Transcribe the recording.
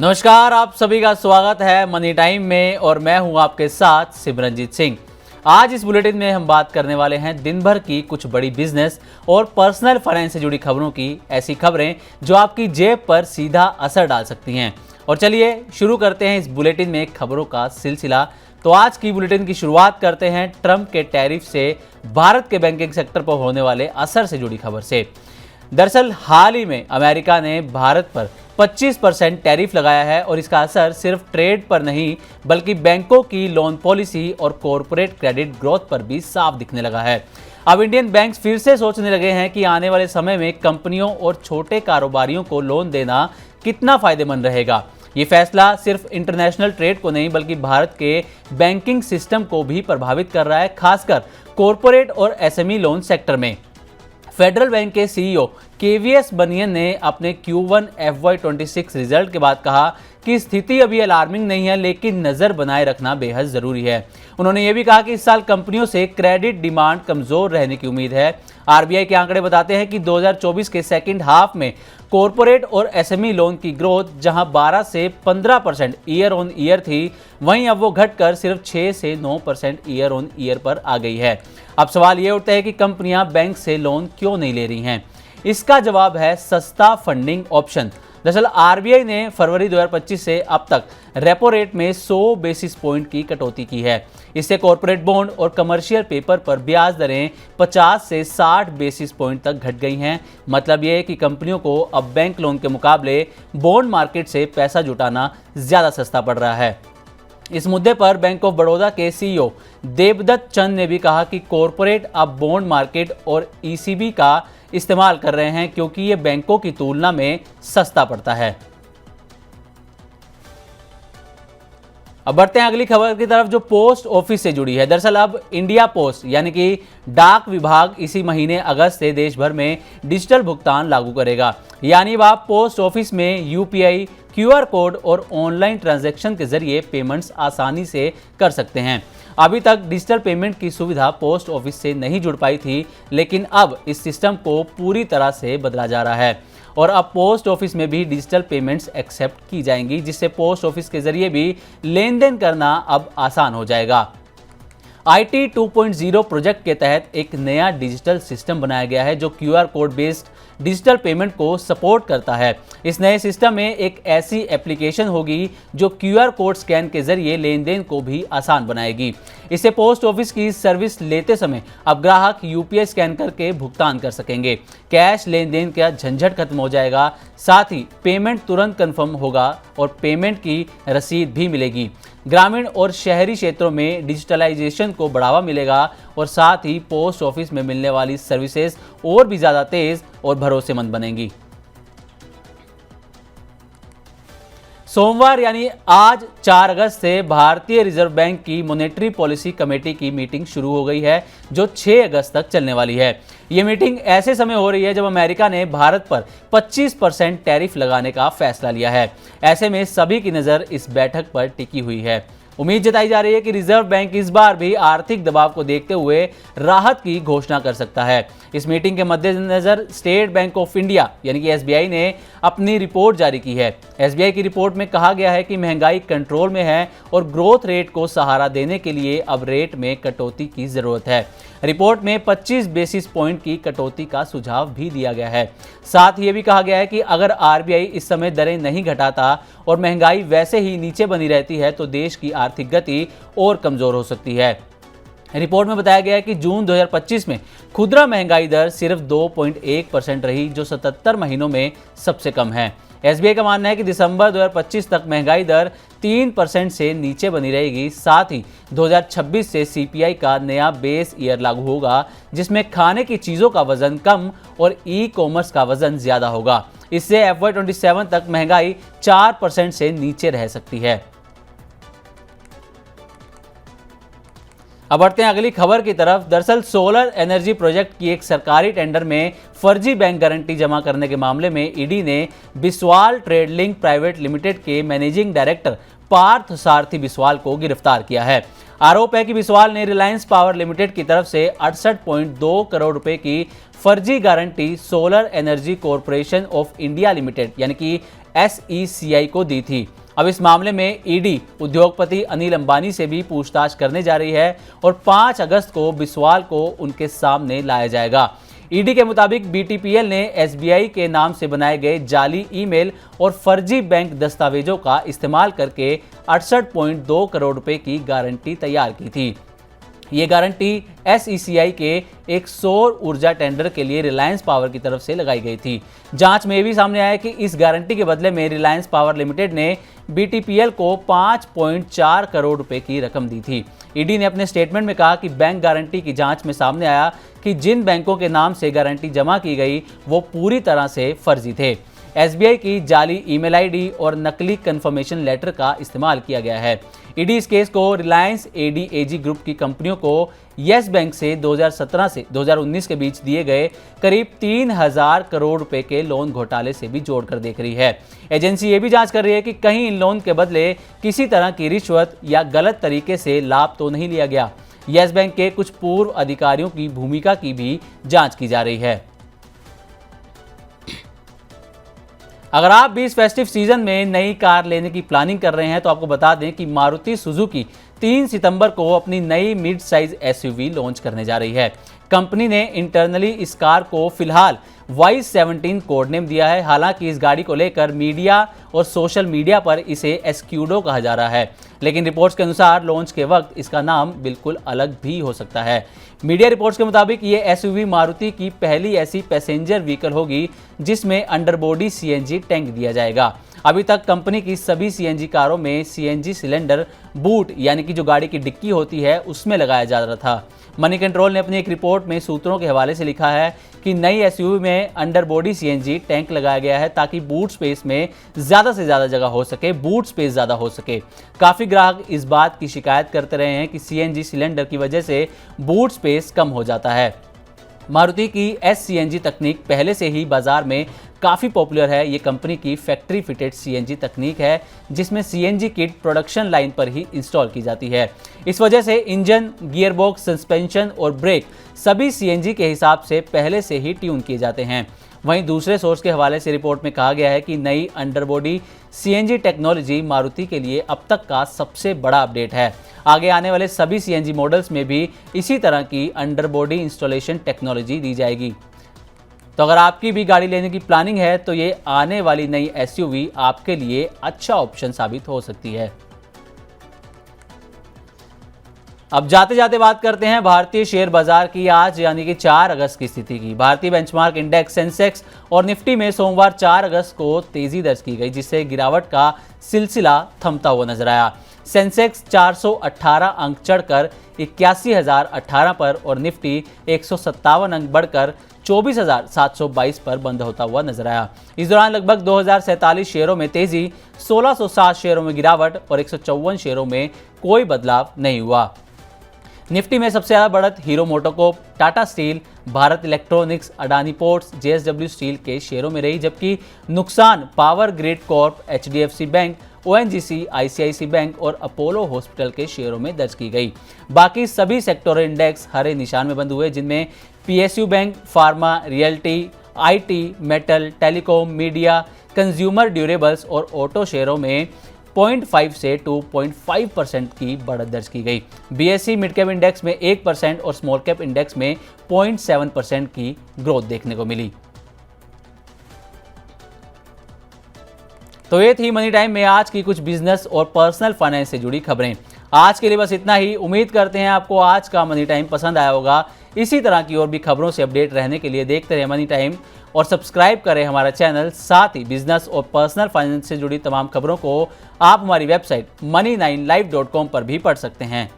नमस्कार, आप सभी का स्वागत है मनी टाइम में और मैं हूं आपके साथ सिमरनजीत सिंह। आज इस बुलेटिन में हम बात करने वाले हैं दिन भर की कुछ बड़ी बिजनेस और पर्सनल फाइनेंस से जुड़ी खबरों की, ऐसी खबरें जो आपकी जेब पर सीधा असर डाल सकती हैं। और चलिए शुरू करते हैं इस बुलेटिन में खबरों का सिलसिला। तो आज की बुलेटिन की शुरुआत करते हैं ट्रंप के टैरिफ से भारत के बैंकिंग सेक्टर पर होने वाले असर से जुड़ी खबर से। दरअसल हाल ही में अमेरिका ने भारत पर 25% टैरिफ लगाया है और इसका असर सिर्फ ट्रेड पर नहीं बल्कि बैंकों की लोन पॉलिसी और कॉरपोरेट क्रेडिट ग्रोथ पर भी साफ दिखने लगा है। अब इंडियन बैंक्स फिर से सोचने लगे हैं कि आने वाले समय में कंपनियों और छोटे कारोबारियों को लोन देना कितना फायदेमंद रहेगा। ये फैसला सिर्फ इंटरनेशनल ट्रेड को नहीं बल्कि भारत के बैंकिंग सिस्टम को भी प्रभावित कर रहा है, खासकर कॉरपोरेट और एसएमई लोन सेक्टर में। फेडरल बैंक के सीईओ केवीएस बनियन ने अपने Q1 FY26 रिजल्ट के बाद कहा कि स्थिति अभी अलार्मिंग नहीं है, लेकिन नजर बनाए रखना बेहद जरूरी है। उन्होंने ये भी कहा कि इस साल कंपनियों से क्रेडिट डिमांड कमजोर रहने की उम्मीद है। आरबीआई के आंकड़े बताते हैं कि 2024 के सेकंड हाफ में कॉरपोरेट और एसएमई लोन की ग्रोथ जहां 12 से 15% ईयर ऑन ईयर थी, वहीं अब वो घटकर सिर्फ 6 से 9% ईयर ऑन ईयर पर आ गई है। अब सवाल ये उठता है कि कंपनियां बैंक से लोन क्यों नहीं ले रही हैं। इसका जवाब है सस्ता फंडिंग ऑप्शन। दरअसल आरबीआई ने फरवरी 2025 से अब तक रेपो रेट में 100 बेसिस पॉइंट की कटौती की है। इससे कॉर्पोरेट बॉन्ड और कमर्शियल पेपर पर ब्याज दरें 50 से 60 बेसिस पॉइंट तक घट गई हैं। मतलब ये है कि कंपनियों को अब बैंक लोन के मुकाबले बॉन्ड मार्केट से पैसा जुटाना ज़्यादा सस्ता पड़ रहा है। इस मुद्दे पर बैंक ऑफ बड़ौदा के सीईओ देवदत्त चंद ने भी कहा कि कॉरपोरेट अब बॉन्ड मार्केट और ईसीबी का इस्तेमाल कर रहे हैं क्योंकि ये बैंकों की तुलना में सस्ता पड़ता है। अब बढ़ते हैं अगली खबर की तरफ जो पोस्ट ऑफिस से जुड़ी है। दरअसल अब इंडिया पोस्ट यानी कि डाक विभाग इसी महीने अगस्त से देश भर में डिजिटल भुगतान लागू करेगा। यानी अब आप पोस्ट ऑफिस में यूपीआई, क्यूआर कोड और ऑनलाइन ट्रांजैक्शन के जरिए पेमेंट्स आसानी से कर सकते हैं। अभी तक डिजिटल पेमेंट की सुविधा पोस्ट ऑफिस से नहीं जुड़ पाई थी, लेकिन अब इस सिस्टम को पूरी तरह से बदला जा रहा है और अब पोस्ट ऑफिस में भी डिजिटल पेमेंट्स एक्सेप्ट की जाएंगी, जिससे पोस्ट ऑफिस के जरिए भी लेन देन करना अब आसान हो जाएगा। IT 2.0 प्रोजेक्ट के तहत एक नया डिजिटल सिस्टम बनाया गया है जो QR code based digital payment को सपोर्ट करता है। इस नए सिस्टम में एक ऐसी एप्लीकेशन होगी जो क्यूआर कोड स्कैन के जरिए लेन देन को भी आसान बनाएगी। इससे पोस्ट ऑफिस की सर्विस लेते समय अब ग्राहक यूपीआई स्कैन करके भुगतान कर सकेंगे। कैश लेन देन का झंझट खत्म हो जाएगा, साथ ही पेमेंट तुरंत कंफर्म होगा और पेमेंट की रसीद भी मिलेगी। ग्रामीण और शहरी क्षेत्रों में डिजिटलाइजेशन को बढ़ावा मिलेगा और साथ ही पोस्ट ऑफिस में मिलने वाली सर्विसेज और भी ज़्यादा तेज और भरोसेमंद बनेंगी। सोमवार यानी आज 4 अगस्त से भारतीय रिजर्व बैंक की मॉनेटरी पॉलिसी कमेटी की मीटिंग शुरू हो गई है जो 6 अगस्त तक चलने वाली है। ये मीटिंग ऐसे समय हो रही है जब अमेरिका ने भारत पर 25% टैरिफ लगाने का फैसला लिया है। ऐसे में सभी की नज़र इस बैठक पर टिकी हुई है। उम्मीद जताई जा रही है कि रिजर्व बैंक इस बार भी आर्थिक दबाव को देखते हुए राहत की घोषणा कर सकता है। इस मीटिंग के मद्देनजर स्टेट बैंक ऑफ इंडिया यानी कि एसबीआई ने अपनी रिपोर्ट जारी की है। एसबीआई की रिपोर्ट में कहा गया है कि महंगाई कंट्रोल में है और ग्रोथ रेट को सहारा देने के लिए अब रेट में कटौती की जरूरत है। रिपोर्ट में 25 बेसिस पॉइंट की कटौती का सुझाव भी दिया गया है। साथ ही ये भी कहा गया है कि अगर आरबीआई इस समय दरें नहीं घटाता और महंगाई वैसे ही नीचे बनी रहती है तो देश की आर्थिक गति और कमजोर हो सकती है। रिपोर्ट में बताया गया है कि जून 2025 में खुदरा महंगाई दर सिर्फ 2.1% रही, जो 77 महीनों में सबसे कम है। एसबीआई का मानना है कि दिसंबर 2025 तक महंगाई दर 3% से नीचे बनी रहेगी। साथ ही 2026 से सीपीआई का नया बेस ईयर लागू होगा, जिसमें खाने की चीज़ों का वजन कम और ई कॉमर्स का वजन ज़्यादा होगा। इससे FY27 तक महंगाई 4% से नीचे रह सकती है। अब बढ़ते हैं अगली खबर की तरफ। दरअसल सोलर एनर्जी प्रोजेक्ट की एक सरकारी टेंडर में फर्जी बैंक गारंटी जमा करने के मामले में ईडी ने Biswal trade link private limited के मैनेजिंग डायरेक्टर पार्थ सारथी बिस्वाल को गिरफ्तार किया है। आरोप है कि बिस्वाल ने रिलायंस पावर लिमिटेड की तरफ से 68.2 करोड़ रुपए की फर्जी guarantee solar energy corporation of India limited यानी कि SECI को दी थी। अब इस मामले में ईडी उद्योगपति अनिल अंबानी से भी पूछताछ करने जा रही है और 5 अगस्त को बिस्वाल को उनके सामने लाया जाएगा। ईडी के मुताबिक BTPL ने SBI के नाम से बनाए गए जाली ईमेल और फर्जी बैंक दस्तावेजों का इस्तेमाल करके 68.2 करोड़ रुपए की गारंटी तैयार की थी। ये गारंटी SECI के एक सौर ऊर्जा टेंडर के लिए रिलायंस पावर की तरफ से लगाई गई थी। जांच में ये भी सामने आया कि इस गारंटी के बदले में रिलायंस पावर लिमिटेड ने BTPL को 5.4 करोड़ रुपए की रकम दी थी। ईडी ने अपने स्टेटमेंट में कहा कि बैंक गारंटी की जांच में सामने आया कि जिन बैंकों के नाम से गारंटी जमा की गई वो पूरी तरह से फर्जी थे। SBI की जाली ईमेल आईडी और नकली कंफर्मेशन लेटर का इस्तेमाल किया गया है। ईडी इस केस को रिलायंस ADAG ग्रुप की कंपनियों को येस बैंक से 2017 से 2019 के बीच दिए गए करीब 3000 करोड़ रुपए के लोन घोटाले से भी जोड़कर देख रही है। एजेंसी ये भी जांच कर रही है कि कहीं इन लोन के बदले किसी तरह की रिश्वत या गलत तरीके से लाभ तो नहीं लिया गया। येस बैंक के कुछ पूर्व अधिकारियों की भूमिका की भी जांच की जा रही है। अगर आप भी इस फेस्टिव सीजन में नई कार लेने की प्लानिंग कर रहे हैं तो आपको बता दें कि मारुति सुजुकी 3 सितंबर को अपनी नई मिड साइज SUV लॉन्च करने जा रही है। कंपनी ने इंटरनली इस कार को फिलहाल Y17 कोड नेम दिया है। हालांकि इस गाड़ी को लेकर मीडिया और सोशल मीडिया पर इसे एस्क्यूडो कहा जा रहा है, लेकिन रिपोर्ट्स के अनुसार लॉन्च के वक्त इसका नाम बिल्कुल अलग भी हो सकता है। मीडिया रिपोर्ट्स के मुताबिक ये SUV मारुति की पहली ऐसी पैसेंजर व्हीकल होगी जिसमें अंडरबॉडी CNG टैंक दिया जाएगा। अभी तक कंपनी की सभी CNG कारों में CNG सिलेंडर बूट यानी कि जो गाड़ी की डिक्की होती है उसमें लगाया जा रहा था। मनी कंट्रोल ने अपनी एक रिपोर्ट में सूत्रों के हवाले से लिखा है कि नई SUV में अंडरबॉडी CNG टैंक लगाया गया है ताकि बूट स्पेस में ज़्यादा से ज़्यादा जगह हो सके, बूट स्पेस ज़्यादा हो सके। काफ़ी ग्राहक इस बात की शिकायत करते रहे हैं कि CNG सिलेंडर की वजह से बूट स्पेस कम हो जाता है। मारुति की SCNG तकनीक पहले से ही बाजार में काफ़ी पॉपुलर है। ये कंपनी की फैक्ट्री फिटेड CNG तकनीक है जिसमें CNG किट प्रोडक्शन लाइन पर ही इंस्टॉल की जाती है। इस वजह से इंजन, गियरबॉक्स, सस्पेंशन और ब्रेक सभी CNG के हिसाब से पहले से ही ट्यून किए जाते हैं। वहीं दूसरे सोर्स के हवाले से रिपोर्ट में कहा गया है कि नई अंडरबॉडी CNG टेक्नोलॉजी मारुति के लिए अब तक का सबसे बड़ा अपडेट है। आगे आने वाले सभी CNG मॉडल्स में भी इसी तरह की अंडरबॉडी इंस्टॉलेशन टेक्नोलॉजी दी जाएगी। तो अगर आपकी भी गाड़ी लेने की प्लानिंग है तो ये आने वाली नई SUV आपके लिए अच्छा ऑप्शन साबित हो सकती है। अब जाते जाते बात करते हैं भारतीय शेयर बाजार की आज यानी कि 4 अगस्त की स्थिति की। भारतीय बेंचमार्क इंडेक्स, सेंसेक्स और निफ्टी में सोमवार 4 अगस्त को तेजी दर्ज की गई, जिससे गिरावट का सिलसिला थमता हुआ नजर आया। सेंसेक्स 418 अंक चढ़कर 81,018 पर और निफ्टी 157 अंक बढ़कर 24,722 पर बंद होता हुआ नजर आया। इस दौरान लगभग 2047 शेयरों में तेजी, 1607 शेयरों में गिरावट और 154 शेयरों में कोई बदलाव नहीं हुआ। निफ्टी में सबसे ज्यादा बढ़त hero MotoCorp, Tata steel, Bharat electronics, Adani ports, JSW steel के शेयरों में रही, जबकि नुकसान power grid Corp, HDFC bank, ONGC, ICICI bank और अपोलो हॉस्पिटल के शेयरों में दर्ज की गई। बाकी सभी सेक्टोरल इंडेक्स हरे निशान में बंद हुए, जिनमें PSU bank, pharma, realty, IT, metal, telecom, media, consumer durables और ऑटो शेयरों में 0.5 से 2.5% की बढ़त दर्ज की गई। BSE मिड कैप इंडेक्स में 1% और स्मॉल कैप इंडेक्स में 0.7% की ग्रोथ देखने को मिली। तो ये थी मनी टाइम में आज की कुछ बिजनेस और पर्सनल फाइनेंस से जुड़ी खबरें। आज के लिए बस इतना ही। उम्मीद करते हैं आपको आज का मनी टाइम पसंद आया होगा। इसी तरह की और भी खबरों से अपडेट रहने के लिए देखते रहे मनी टाइम और सब्सक्राइब करें हमारा चैनल। साथ ही बिजनेस और पर्सनल फाइनेंस से जुड़ी तमाम खबरों को आप हमारी वेबसाइट money9live.com पर भी पढ़ सकते हैं।